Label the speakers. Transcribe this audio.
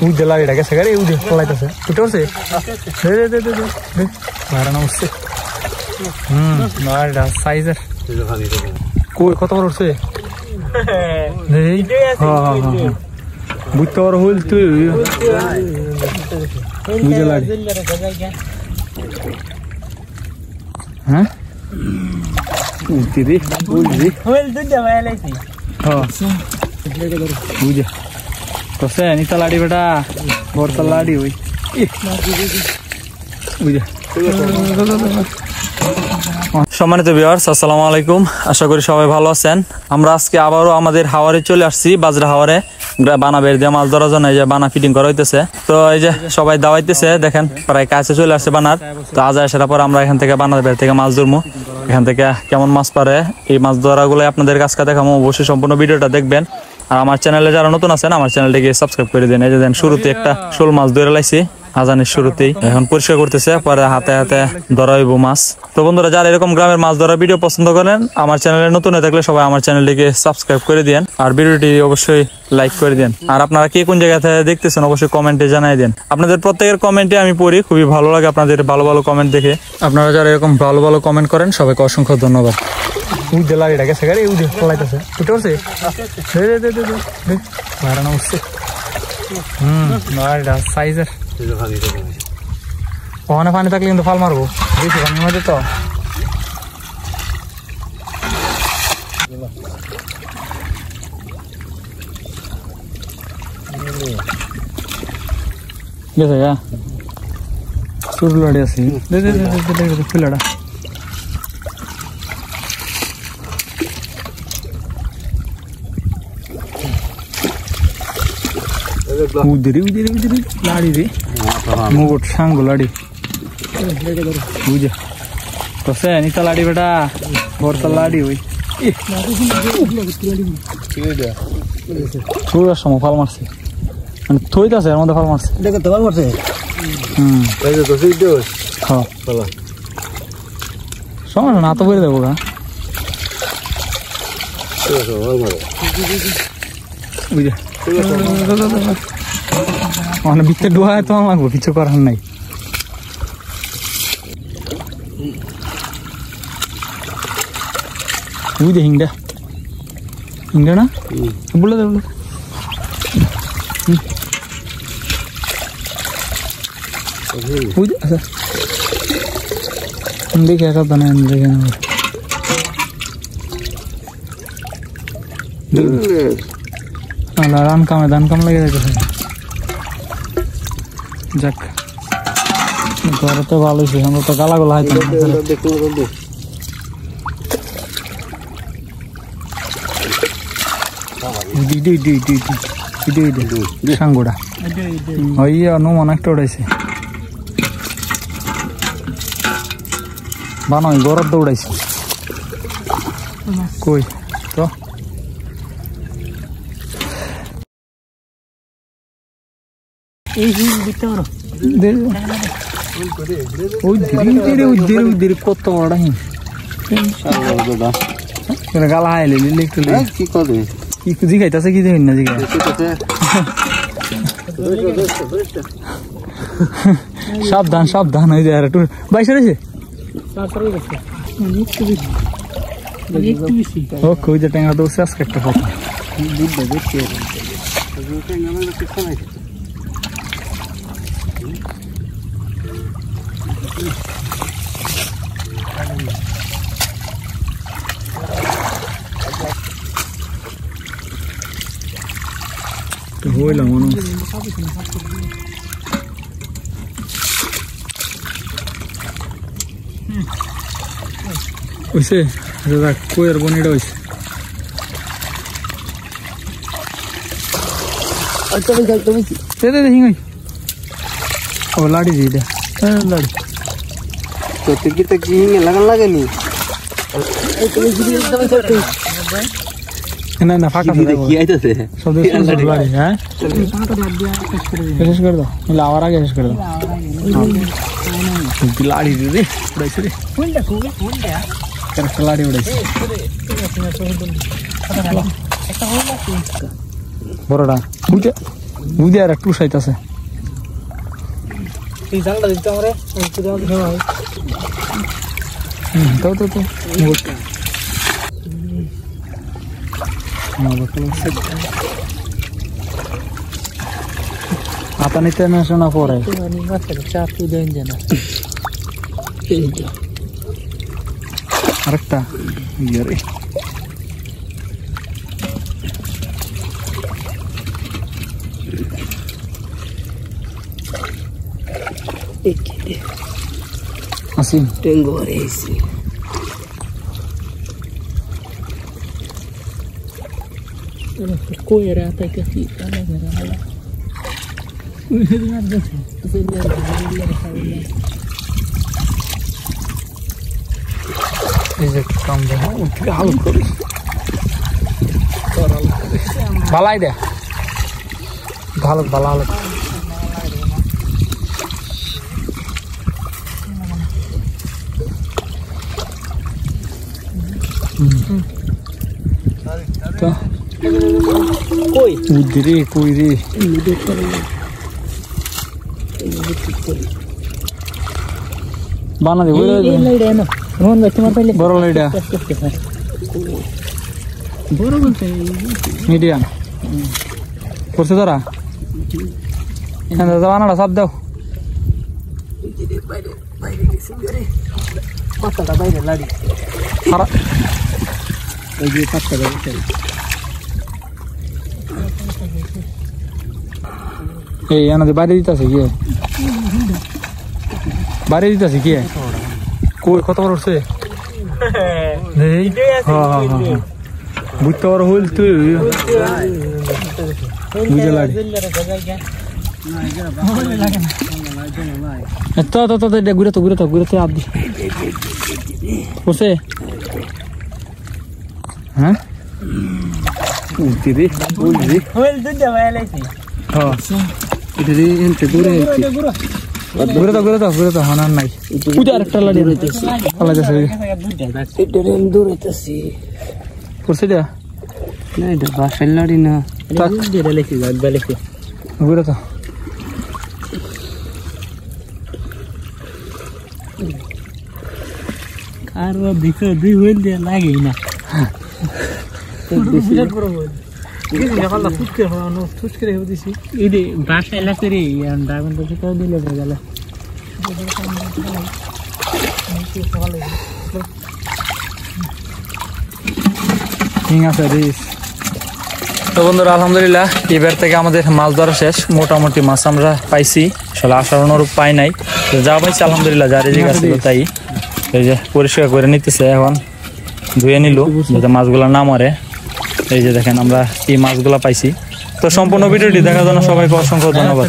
Speaker 1: উঠে লাড়িটা গেছে গাড়ি উঠে পলাইতেছে উঠে উঠছে মারানো উঠছে লাড়িটা সাইজের কই কত বড় উঠছে বুঝতে বড় হইল তুই বুঝে লাড়ি হ্যাঁ উঠতি রে বুঝলি বুঝে কসে নিতা লাড়ি বেটা বড়তা লাড়ি ওই বুঝে সম্মানিত ভিউয়ার্স আসসালামু আলাইকুম আশা করি সবাই ভালো আছেন আমরা আজকে আবারও আমাদের হাওরে চলে আসছি বাজরা হাওরে বানা বের দিয়ে মাছ ধরার জন্য এই যে বানা ফিটিং করা হইতেছে তো এই যে সবাই দাওয়াইতেছে দেখেন প্রায় কাছে চলে আসছে বানার তো আজ আসার পর আমরা এখান থেকে বানার বের থেকে মাছ ধরবো এখান থেকে কেমন মাছ পারে এই মাছ ধরাগুলো আপনাদের কাছে দেখাবো অবশ্যই সম্পূর্ণ ভিডিওটা দেখবেন আর আমার চ্যানেলে যারা নতুন আছেন আমার চ্যানেলটিকে সাবস্ক্রাইব করে দিন এই যে দেন শুরুতে একটা শোল মাছ ধরে লাইছি আজানের শুরুতেই এখন পরিষ্কার করতেছে পরে হাতে হাতে ধরা হইব মাছ তো বন্ধুরা যারা এরকম গ্রামের মাছ ধরার ভিডিও পছন্দ করেন আমার চ্যানেলে নতুন হয়ে থাকলে সবাই আমার চ্যানেলটিকে সাবস্ক্রাইব করে দিন আর ভিডিওটি অবশ্যই লাইক করে দিন আর আপনারা কে কোন জায়গা থেকে দেখতেছেন অবশ্যই কমেন্টে জানাই দেন আপনাদের প্রত্যেকের কমেন্টে আমি পড়ি খুবই ভালো লাগে আপনাদের ভালো ভালো কমেন্ট দেখে আপনারা যারা এরকম ভালো ভালো কমেন্ট করেন সবাইকে অসংখ্য ধন্যবাদ উঠে লাড়িটা গেছে গাড়ি উঠে পলাইতেছে উঠে উঠছে মারানো উঠছে লাড়িটা সাইজের ওখানে পানি থাকলে কিন্তু ফাল মারবো বেশি পানির মধ্যে তো গেছে গা চুর লাড়ি আছে ফুলাটা উদিরি উদিরি উদিরি লাড়ি রে মুগট সাঙ্গো লাড়ি বুঝে কসে নিতা লাড়ি বেটা বড়তা লাড়ি ওই চুরার সময় ফাল মারছে মানে থইতাছে এর মধ্যে ফাল মারছে দেখতে ফাল মারছে সমস্যা না তো বলে দেবো গা বুঝে মানে ভিতরে ডুয়ায় তো লাগবো কিছু করার নাই বুঝে হিংডা হিংডা না বলে দে বলে বুঝে আচ্ছা দেখে একা তো না দেখে না রান কামে ধান কাম লেগে যাচ্ছে যাক ঘরে তো ভালো হয়েছে আমরা তো গালা গোলা হয়তো সাঙ্গুড়া ওই অনুমান একটা উড়াইছে বানই গরর দৌড়াইছে কই তো কত বড় গালা হাইলে কি জিগাইতেছে কি দেখেন না জিগা সাবধান সাবধান হয়ে যায় একটু বাইশে রয়েছে ওকে ওই যে ট্যাংরা তো শেষ একটা কথা হইলাম মনে হইছে কইয়ের বনিটা হইছে ও লাড়ি দিয়ে দে লাড়ি তো কি তো কি লাগান লাগেনি না না ফাঁকা কি আইতাছে সব লাড়ি হ্যাঁ শেষ করে দাও নিলে আবার আগে শেষ করে দাও লাড়ি দিয়ে দে উড়াইছে রে একটা লাড়ি উড়াইছে বড়টা বুঝে বুঝে আর একটু সাইতাছে
Speaker 2: এই জালটা দিতে আমারে একটু দাও ভাই
Speaker 1: তো आता निते ना शोना पड़े
Speaker 2: চাপ তো দেন জানা
Speaker 1: আরেকটা ইয়ারে আসি
Speaker 2: টেঙ্গো রেসি कोई रहता है कि अलग है
Speaker 1: ভালাই দে ভালো ভালো
Speaker 2: कोई
Speaker 1: कोई रे বানা দে
Speaker 2: না রোহন ভাই তোমার পাইলে
Speaker 1: বড় লাইডা
Speaker 2: বড় বলতে
Speaker 1: মিডিয়াম করছে তোরা এখানে বানাটা সব দাও
Speaker 2: পাতাটা বাইরে লাড়ি
Speaker 1: সারা
Speaker 2: ওই যে পাতাটা
Speaker 1: এই এনাদের বাইরে দিতেছে কি বাইরে দিতেছে কি কই কত বড় উঠছে বুঝতে বড় হইল তুই বুঝে লাগে তো ঘুরে তো আদি করছে হ্যাঁ উঠতি রে বুঝলি
Speaker 2: হইল দুধ ভাই লাইছি
Speaker 1: হ্যাঁ
Speaker 2: এটা রে এনতে দূরে
Speaker 1: ঘুরে তো হানার নাই পূজা আরেকটা লাড়ি
Speaker 2: হইতেছে
Speaker 1: আলাদা
Speaker 2: এটা রে দূরে হইতেছে
Speaker 1: করছে এটা
Speaker 2: না এটা বাসার লাড়ি না এটা লাইছি গাছ লাইছি
Speaker 1: ঘুরে তো
Speaker 2: আর ও দিকে দুই হইল দিয়ে লাগেই না বিরাট বড় হইল জায়গাটা ফুটকে হওয়ানো ফুটকে রেখে দিছি এই বাসা এলাকা রে ড্রাগন তো তো দিলে গেল
Speaker 1: ঠিক আছে রিস তো বন্ধুরা আলহামদুলিল্লাহ এবার থেকে আমাদের মাছ ধরা শেষ মোটামুটি মাছ আমরা পাইছি আসলে আসার অনুরূপ পাই নাই তো যা পাইছি আলহামদুলিল্লাহ যা রেজিক আছে তাই এই যে পরিষ্কার করে নিতেছে এখন ধুয়ে নিল যাতে মাছগুলো না মরে এই যে দেখেন আমরা এই মাছগুলো পাইছি তো সম্পূর্ণ ভিডিওটি দেখার জন্য সবাইকে অসংখ্য ধন্যবাদ